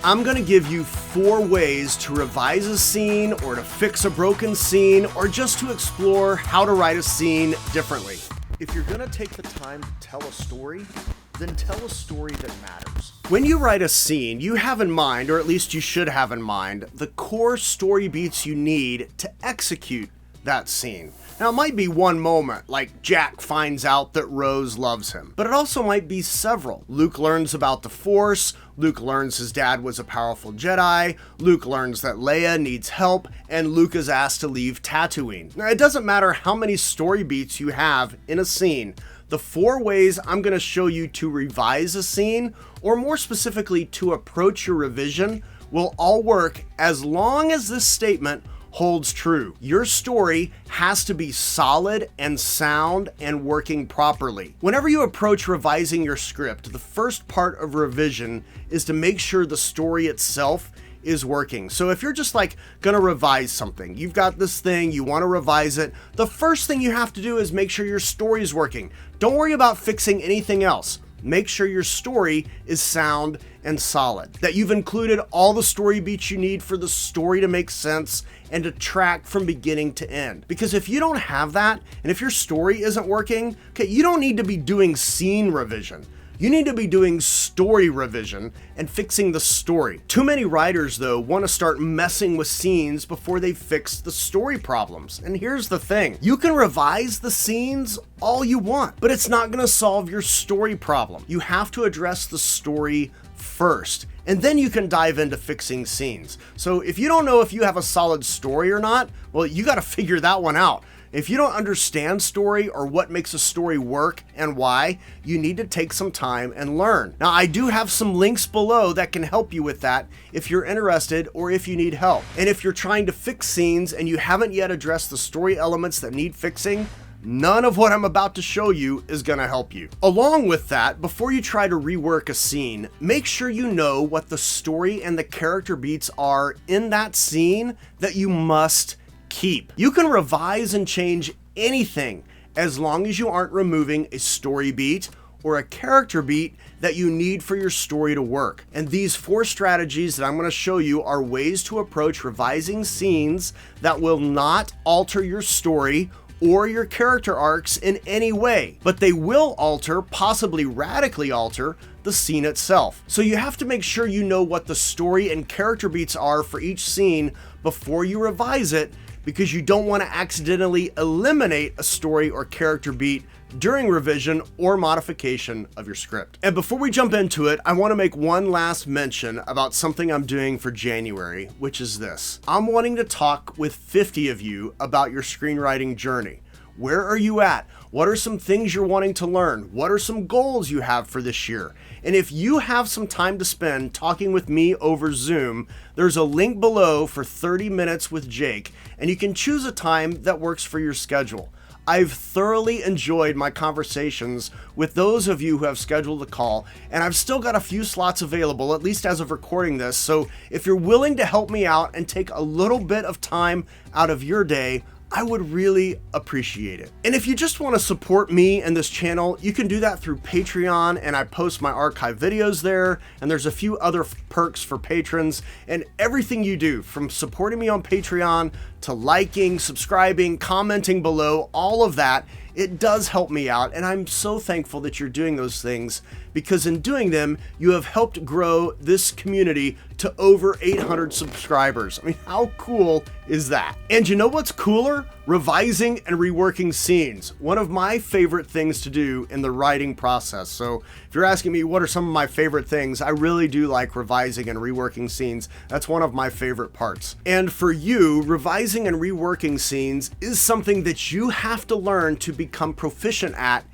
I'm gonna give you 4 ways to revise a scene or to fix a broken scene or just to explore how to write a scene differently. If you're gonna take the time to tell a story, then tell a story that matters. When you write a scene, you have in mind, or at least you should have in mind, the core story beats you need to execute that scene. Now, it might be one moment, like Jack finds out that Rose loves him, but it also might be several. Luke learns about the Force, Luke learns his dad was a powerful Jedi, Luke learns that Leia needs help, and Luke is asked to leave Tatooine. Now, it doesn't matter how many story beats you have in a scene, the 4 ways I'm going to show you to revise a scene, or more specifically to approach your revision, will all work as long as this statement holds true. Your story has to be solid and sound and working properly. Whenever you approach revising your script, the first part of revision is to make sure the story itself is working. So if you're just like gonna revise something, you've got this thing, you want to revise it, the first thing you have to do is make sure your story is working. Don't worry about fixing anything else. Make sure your story is sound and solid, that you've included all the story beats you need for the story to make sense and to track from beginning to end. Because if you don't have that, and if your story isn't working, okay, you don't need to be doing scene revision. You need to be doing story revision and fixing the story. Too many writers, though, want to start messing with scenes before they fix the story problems. And here's the thing. You can revise the scenes all you want, but it's not going to solve your story problem. You have to address the story first, and then you can dive into fixing scenes. So if you don't know if you have a solid story or not, well, you got to figure that one out. If you don't understand story or what makes a story work and why, you need to take some time and learn. Now, I do have some links below that can help you with that if you're interested or if you need help. And if you're trying to fix scenes and you haven't yet addressed the story elements that need fixing, none of what I'm about to show you is going to help you. Along with that, before you try to rework a scene, make sure you know what the story and the character beats are in that scene that you must keep. You can revise and change anything as long as you aren't removing a story beat or a character beat that you need for your story to work. And these 4 strategies that I'm going to show you are ways to approach revising scenes that will not alter your story or your character arcs in any way, but they will alter, possibly radically alter, the scene itself. So you have to make sure you know what the story and character beats are for each scene before you revise it, because you don't want to accidentally eliminate a story or character beat during revision or modification of your script. And before we jump into it, I want to make one last mention about something I'm doing for January, which is this. I'm wanting to talk with 50 of you about your screenwriting journey. Where are you at? What are some things you're wanting to learn? What are some goals you have for this year? And if you have some time to spend talking with me over Zoom, there's a link below for 30 minutes with Jake, and you can choose a time that works for your schedule. I've thoroughly enjoyed my conversations with those of you who have scheduled a call, and I've still got a few slots available, at least as of recording this. So if you're willing to help me out and take a little bit of time out of your day, I would really appreciate it. And if you just want to support me and this channel, you can do that through Patreon, and I post my archive videos there, and there's a few other perks for patrons. And everything you do, from supporting me on Patreon to liking, subscribing, commenting below, all of that, it does help me out, and I'm so thankful that you're doing those things, because in doing them, you have helped grow this community to over 800 subscribers. I mean, how cool is that? And you know what's cooler? Revising and reworking scenes. One of my favorite things to do in the writing process. So if you're asking me what are some of my favorite things, I really do like revising and reworking scenes. That's one of my favorite parts. And for you, revising and reworking scenes is something that you have to learn to become proficient at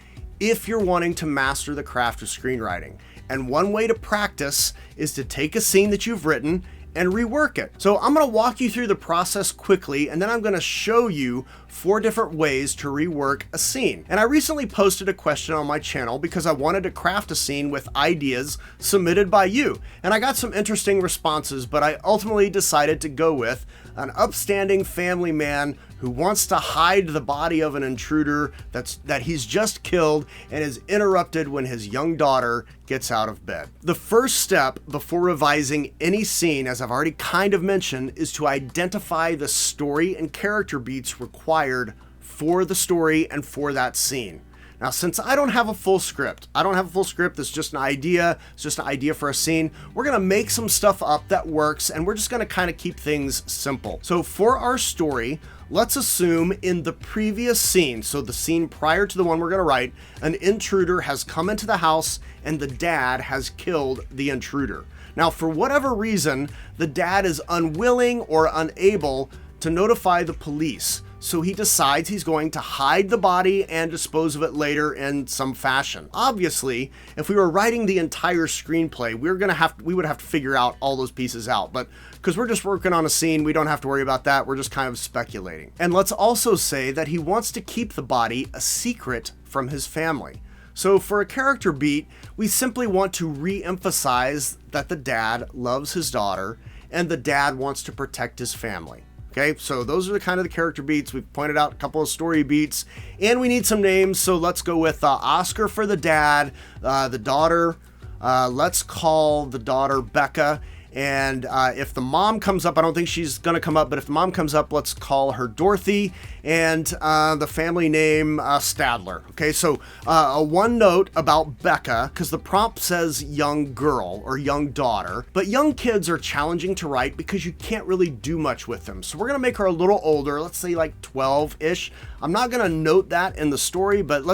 if you're wanting to master the craft of screenwriting. And one way to practice is to take a scene that you've written and rework it. So I'm going to walk you through the process quickly, and then I'm going to show you 4 different ways to rework a scene. And I recently posted a question on my channel because I wanted to craft a scene with ideas submitted by you. And I got some interesting responses, but I ultimately decided to go with an upstanding family man who wants to hide the body of an intruder that he's just killed and is interrupted when his young daughter gets out of bed. The first step before revising any scene, as I've already kind of mentioned, is to identify the story and character beats required for the story and for that scene. Now, since I don't have a full script, that's just an idea, it's just an idea for a scene, we're gonna make some stuff up that works, and we're just gonna kind of keep things simple. So for our story, let's assume in the previous scene, so the scene prior to the one we're gonna write, an intruder has come into the house and the dad has killed the intruder. Now, for whatever reason, the dad is unwilling or unable to notify the police. So he decides he's going to hide the body and dispose of it later in some fashion. Obviously, if we were writing the entire screenplay, we would have to figure out all those pieces out. But because we're just working on a scene, we don't have to worry about that. We're just kind of speculating. And let's also say that he wants to keep the body a secret from his family. So for a character beat, we simply want to re-emphasize that the dad loves his daughter and the dad wants to protect his family. Okay, so those are the kind of the character beats. We've pointed out a couple of story beats, and we need some names. So let's go with Oscar for the dad, the daughter. Let's call the daughter Becca. And if the mom comes up, I don't think she's going to come up, but if the mom comes up, let's call her Dorothy, and the family name Stadler. Okay, so a one note about Becca, because the prompt says young girl or young daughter, but young kids are challenging to write because you can't really do much with them. So we're going to make her a little older, let's say like 12-ish. I'm not going to note that in the story, but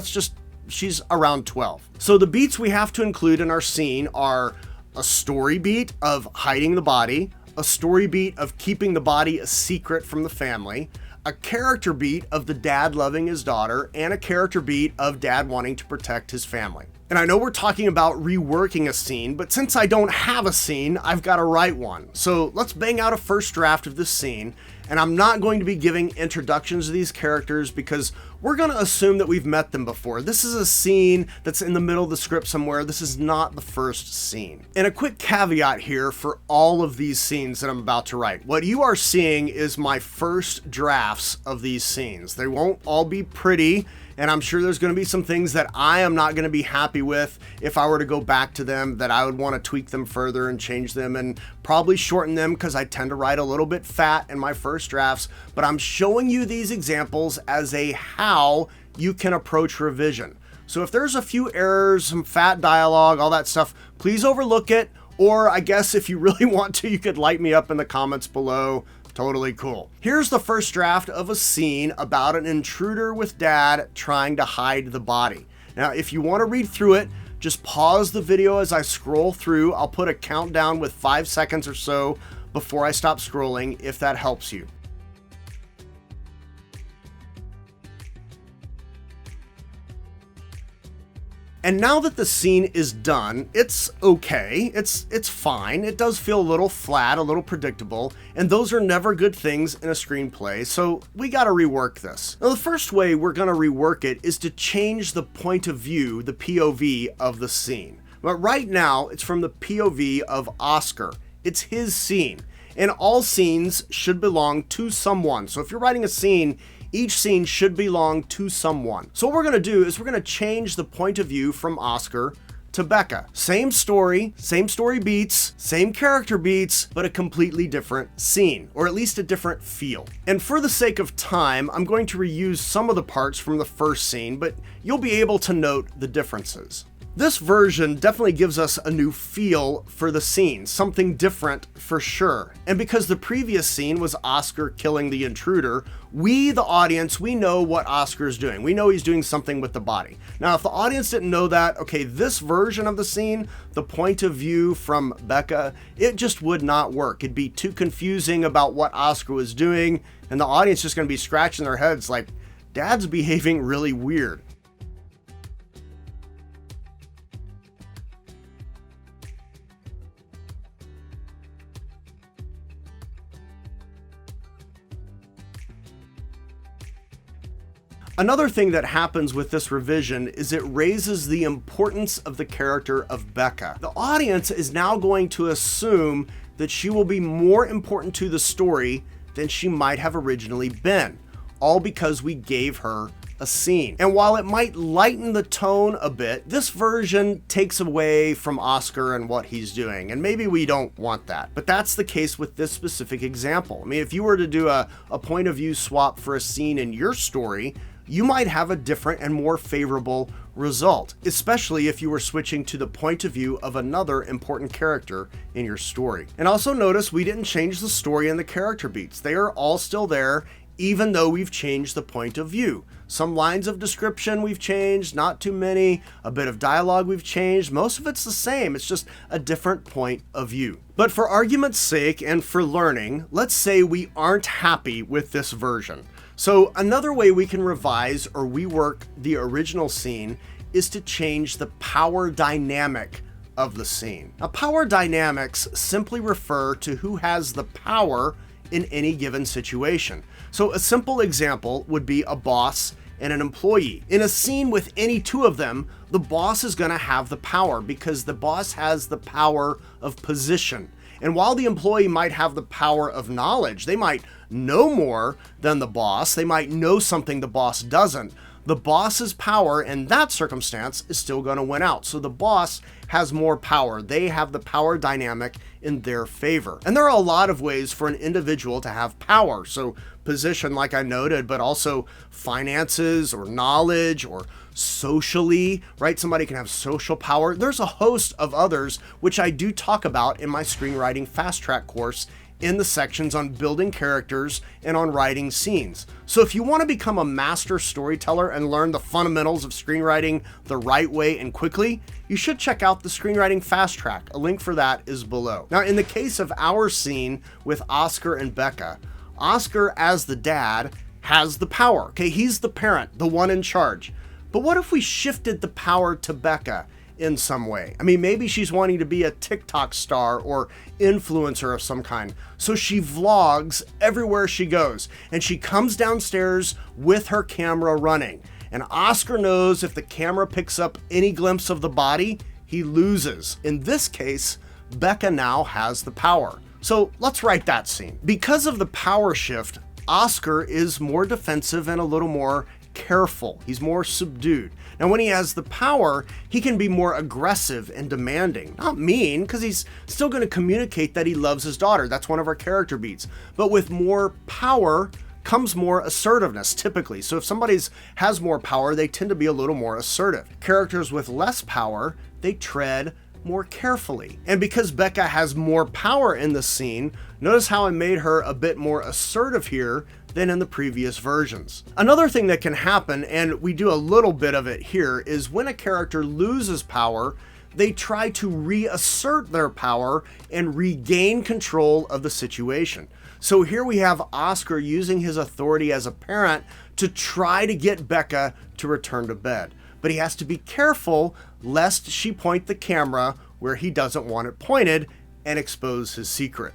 she's around 12. So the beats we have to include in our scene are a story beat of hiding the body, a story beat of keeping the body a secret from the family, a character beat of the dad loving his daughter, and a character beat of dad wanting to protect his family. And I know we're talking about reworking a scene, but since I don't have a scene, I've got to write one. So let's bang out a first draft of this scene, and I'm not going to be giving introductions to these characters because we're going to assume that we've met them before. This is a scene that's in the middle of the script somewhere. This is not the first scene. And a quick caveat here for all of these scenes that I'm about to write. What you are seeing is my first drafts of these scenes. They won't all be pretty, and I'm sure there's going to be some things that I am not going to be happy with if I were to go back to them, that I would want to tweak them further and change them and probably shorten them because I tend to write a little bit fat in my first drafts. But I'm showing you these examples as a how you can approach revision. So if there's a few errors, some fat dialogue, all that stuff, please overlook it. Or I guess if you really want to, you could light me up in the comments below. Totally cool. Here's the first draft of a scene about an intruder with dad trying to hide the body. Now, if you want to read through it, just pause the video as I scroll through. I'll put a countdown with 5 seconds or so before I stop scrolling, if that helps you. And now that the scene is done, it's okay, it's fine. It does feel a little flat, a little predictable, and those are never good things in a screenplay, so we gotta rework this. Now, the first way we're gonna rework it is to change the point of view, the POV of the scene. But right now, it's from the POV of Oscar. It's his scene, and all scenes should belong to someone. So if you're writing a scene, each scene should belong to someone. So what we're gonna do is we're gonna change the point of view from Oscar to Becca. Same story beats, same character beats, but a completely different scene, or at least a different feel. And for the sake of time, I'm going to reuse some of the parts from the first scene, but you'll be able to note the differences. This version definitely gives us a new feel for the scene, something different for sure. And because the previous scene was Oscar killing the intruder, we, the audience, we know what Oscar's doing. We know he's doing something with the body. Now, if the audience didn't know that, okay, this version of the scene, the point of view from Becca, it just would not work. It'd be too confusing about what Oscar was doing, and the audience just gonna be scratching their heads like, Dad's behaving really weird. Another thing that happens with this revision is it raises the importance of the character of Becca. The audience is now going to assume that she will be more important to the story than she might have originally been, all because we gave her a scene. And while it might lighten the tone a bit, this version takes away from Oscar and what he's doing, and maybe we don't want that. But that's the case with this specific example. I mean, if you were to do a point of view swap for a scene in your story, you might have a different and more favorable result, especially if you were switching to the point of view of another important character in your story. And also notice we didn't change the story and the character beats. They are all still there, even though we've changed the point of view. Some lines of description we've changed, not too many. A bit of dialogue we've changed. Most of it's the same. It's just a different point of view. But for argument's sake and for learning, let's say we aren't happy with this version. So another way we can revise or rework the original scene is to change the power dynamic of the scene. Now, power dynamics simply refer to who has the power in any given situation. So a simple example would be a boss and an employee. In a scene with any two of them, the boss is going to have the power because the boss has the power of position. And while the employee might have the power of knowledge, they might know more than the boss, they might know something the boss doesn't, the boss's power in that circumstance is still going to win out. So the boss has more power. They have the power dynamic in their favor. And there are a lot of ways for an individual to have power. So position, like I noted, but also finances or knowledge or socially, right? Somebody can have social power. There's a host of others, which I do talk about in my screenwriting fast track course in the sections on building characters and on writing scenes. So if you want to become a master storyteller and learn the fundamentals of screenwriting the right way and quickly, you should check out the Screenwriting Fast Track. A link for that is below. Now, in the case of our scene with Oscar and Becca, Oscar as the dad has the power. Okay, he's the parent, the one in charge. But what if we shifted the power to Becca in some way? I mean, maybe she's wanting to be a TikTok star or influencer of some kind. So she vlogs everywhere she goes, and she comes downstairs with her camera running. And Oscar knows if the camera picks up any glimpse of the body, he loses. In this case, Becca now has the power. So let's write that scene. Because of the power shift, Oscar is more defensive and a little more careful. He's more subdued. Now, when he has the power, he can be more aggressive and demanding. Not mean, because he's still going to communicate that he loves his daughter. That's one of our character beats. But with more power comes more assertiveness, typically. So if somebody has more power, they tend to be a little more assertive. Characters with less power, they tread more carefully. And because Becca has more power in the scene, notice how I made her a bit more assertive here than in the previous versions. Another thing that can happen, and we do a little bit of it here, is when a character loses power, they try to reassert their power and regain control of the situation. So here we have Oscar using his authority as a parent to try to get Becca to return to bed. But he has to be careful lest she point the camera where he doesn't want it pointed and expose his secret.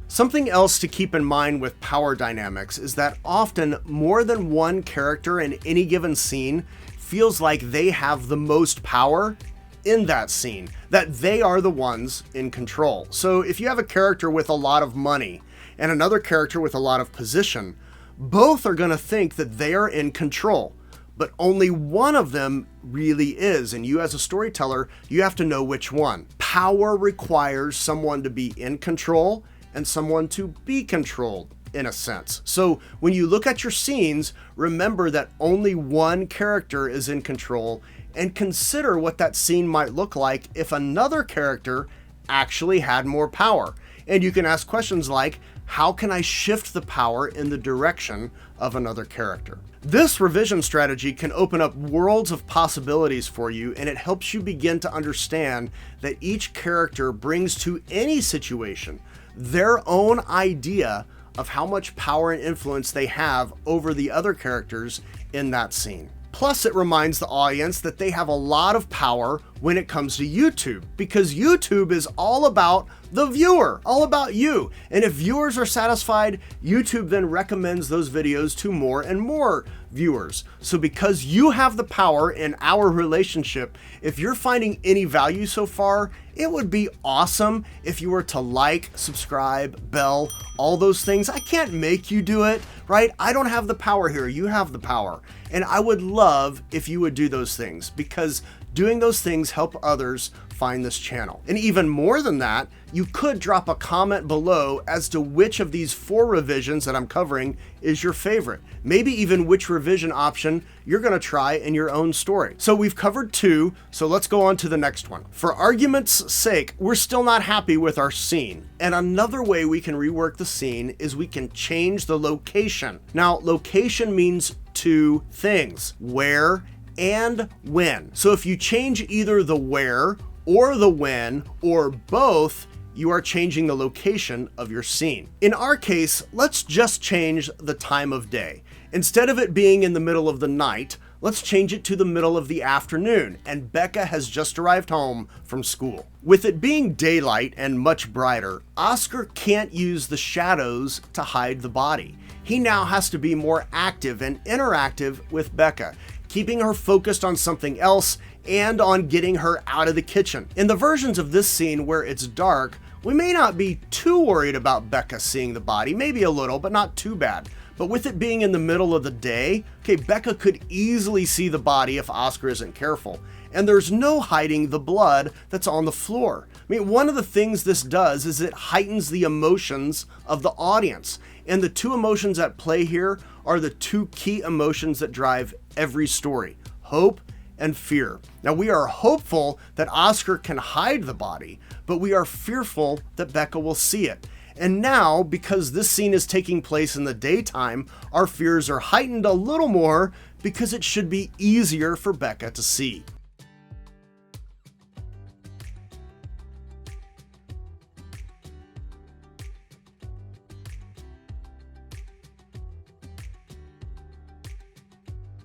Something else to keep in mind with power dynamics is that often more than one character in any given scene feels like they have the most power in that scene, that they are the ones in control. So if you have a character with a lot of money and another character with a lot of position, both are going to think that they are in control, but only one of them really is. And you as a storyteller, you have to know which one. Power requires someone to be in control and someone to be controlled, in a sense. So when you look at your scenes, remember that only one character is in control, and consider what that scene might look like if another character actually had more power. And you can ask questions like, how can I shift the power in the direction of another character? This revision strategy can open up worlds of possibilities for you, and it helps you begin to understand that each character brings to any situation their own idea of how much power and influence they have over the other characters in that scene. Plus, it reminds the audience that they have a lot of power when it comes to YouTube, because YouTube is all about the viewer, all about you. And if viewers are satisfied, YouTube then recommends those videos to more and more viewers. So because you have the power in our relationship, if you're finding any value so far, it would be awesome if you were to like, subscribe, bell, all those things. I can't make you do it, right? I don't have the power here. You have the power. And I would love if you would do those things, because doing those things help others find this channel. And even more than that, you could drop a comment below as to which of these 4 revisions that I'm covering is your favorite. Maybe even which revision option you're gonna try in your own story. So we've covered 2, so let's go on to the next one. For argument's sake, we're still not happy with our scene. And another way we can rework the scene is we can change the location. Now, location means 2 things: where and when. So if you change either the where or the when, or both, you are changing the location of your scene. In our case, let's just change the time of day. Instead of it being in the middle of the night, let's change it to the middle of the afternoon, and Becca has just arrived home from school. With it being daylight and much brighter, Oscar can't use the shadows to hide the body. He now has to be more active and interactive with Becca, keeping her focused on something else and on getting her out of the kitchen. In the versions of this scene where it's dark, we may not be too worried about Becca seeing the body, maybe a little, but not too bad. But with it being in the middle of the day, okay, Becca could easily see the body if Oscar isn't careful. And there's no hiding the blood that's on the floor. I mean, one of the things this does is it heightens the emotions of the audience. And the 2 emotions at play here are the 2 key emotions that drive every story: hope and fear. Now, we are hopeful that Oscar can hide the body, but we are fearful that Becca will see it. And now, because this scene is taking place in the daytime, our fears are heightened a little more because it should be easier for Becca to see.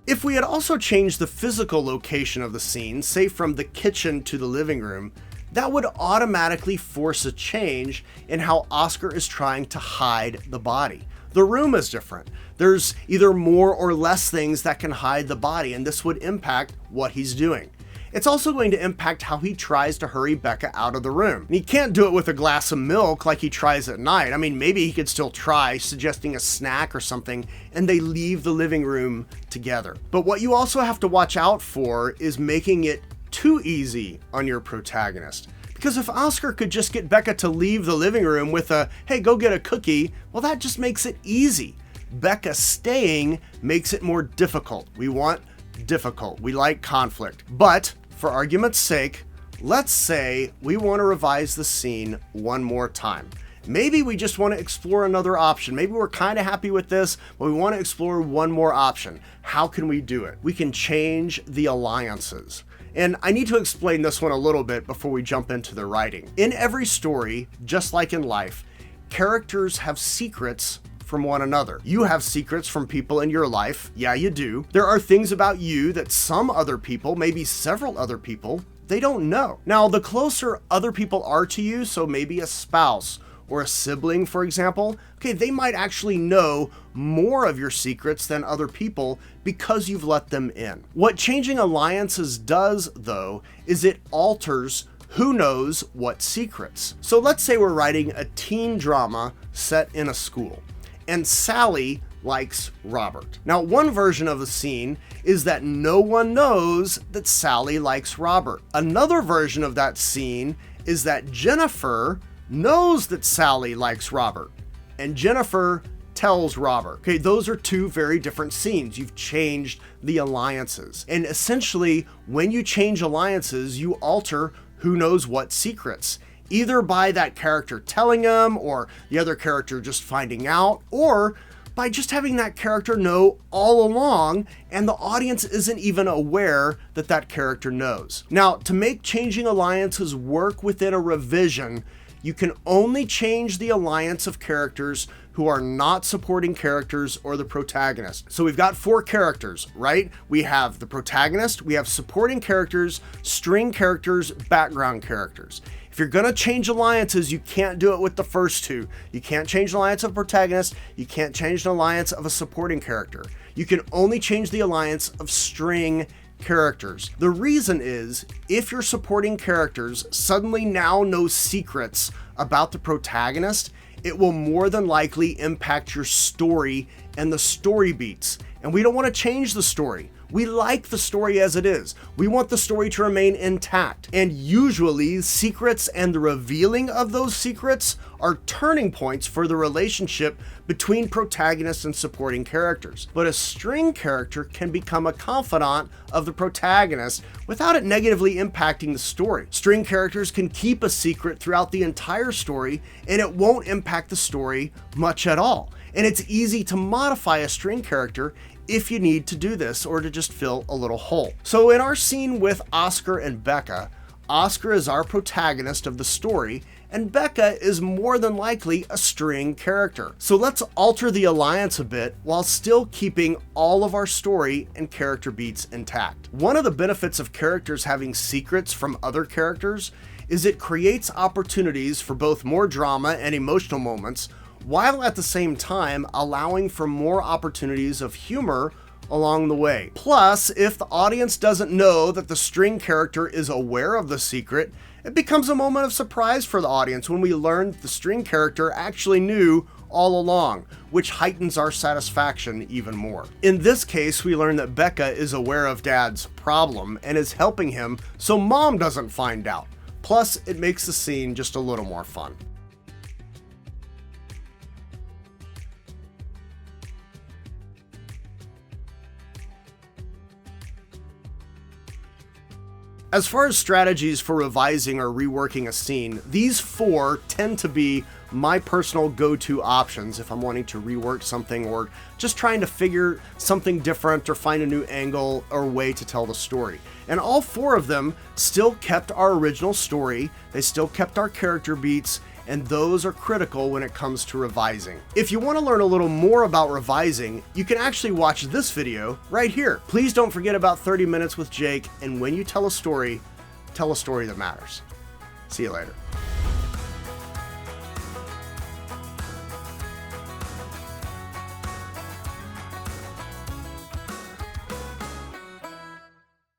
If we had also changed the physical location of the scene, say from the kitchen to the living room, that would automatically force a change in how Oscar is trying to hide the body. The room is different. There's either more or less things that can hide the body, and this would impact what he's doing. It's also going to impact how he tries to hurry Becca out of the room. And he can't do it with a glass of milk like he tries at night. I mean, maybe he could still try suggesting a snack or something, and they leave the living room together. But what you also have to watch out for is making it too easy on your protagonist. Because if Oscar could just get Becca to leave the living room with a, hey, go get a cookie, well, that just makes it easy. Becca staying makes it more difficult. We want difficult. We like conflict. But for argument's sake, let's say we want to revise the scene one more time. Maybe we just want to explore another option. Maybe we're kind of happy with this, but we want to explore one more option. How can we do it? We can change the alliances. And I need to explain this one a little bit before we jump into the writing. In every story, just like in life, characters have secrets from one another. You have secrets from people in your life. Yeah, you do. There are things about you that some other people, maybe several other people, they don't know. Now, the closer other people are to you, so maybe a spouse or a sibling, for example, okay, they might actually know more of your secrets than other people because you've let them in. What changing alliances does, though, is it alters who knows what secrets. So let's say we're writing a teen drama set in a school, and Sally likes Robert. Now, one version of the scene is that no one knows that Sally likes Robert. Another version of that scene is that Jennifer knows that Sally likes Robert, and Jennifer tells Robert. Okay, those are 2 very different scenes. You've changed the alliances. And essentially, when you change alliances, you alter who knows what secrets, either by that character telling them, or the other character just finding out, or by just having that character know all along and the audience isn't even aware that that character knows. Now, to make changing alliances work within a revision, you can only change the alliance of characters who are not supporting characters or the protagonist. So we've got 4 characters, right? We have the protagonist, we have supporting characters, string characters, background characters. If you're gonna change alliances, you can't do it with the first 2. You can't change the alliance of a protagonist, you can't change the alliance of a supporting character. You can only change the alliance of string characters. The reason is, if your supporting characters suddenly now know secrets about the protagonist, it will more than likely impact your story and the story beats. And we don't want to change the story. We like the story as it is. We want the story to remain intact. And usually, secrets and the revealing of those secrets are turning points for the relationship between protagonists and supporting characters. But a string character can become a confidant of the protagonist without it negatively impacting the story. String characters can keep a secret throughout the entire story, and it won't impact the story much at all. And it's easy to modify a string character if you need to do this or to just fill a little hole. So in our scene with Oscar and Becca, Oscar is our protagonist of the story, and Becca is more than likely a string character. So let's alter the alliance a bit while still keeping all of our story and character beats intact. One of the benefits of characters having secrets from other characters is it creates opportunities for both more drama and emotional moments, while at the same time allowing for more opportunities of humor along the way. Plus, if the audience doesn't know that the string character is aware of the secret, it becomes a moment of surprise for the audience when we learn the string character actually knew all along, which heightens our satisfaction even more. In this case, we learn that Becca is aware of Dad's problem and is helping him so Mom doesn't find out. Plus, it makes the scene just a little more fun. As far as strategies for revising or reworking a scene, these 4 tend to be my personal go-to options if I'm wanting to rework something or just trying to figure something different or find a new angle or way to tell the story. And all 4 of them still kept our original story, they still kept our character beats, and those are critical when it comes to revising. If you want to learn a little more about revising, you can actually watch this video right here. Please don't forget about 30 Minutes with Jake, and when you tell a story that matters. See you later.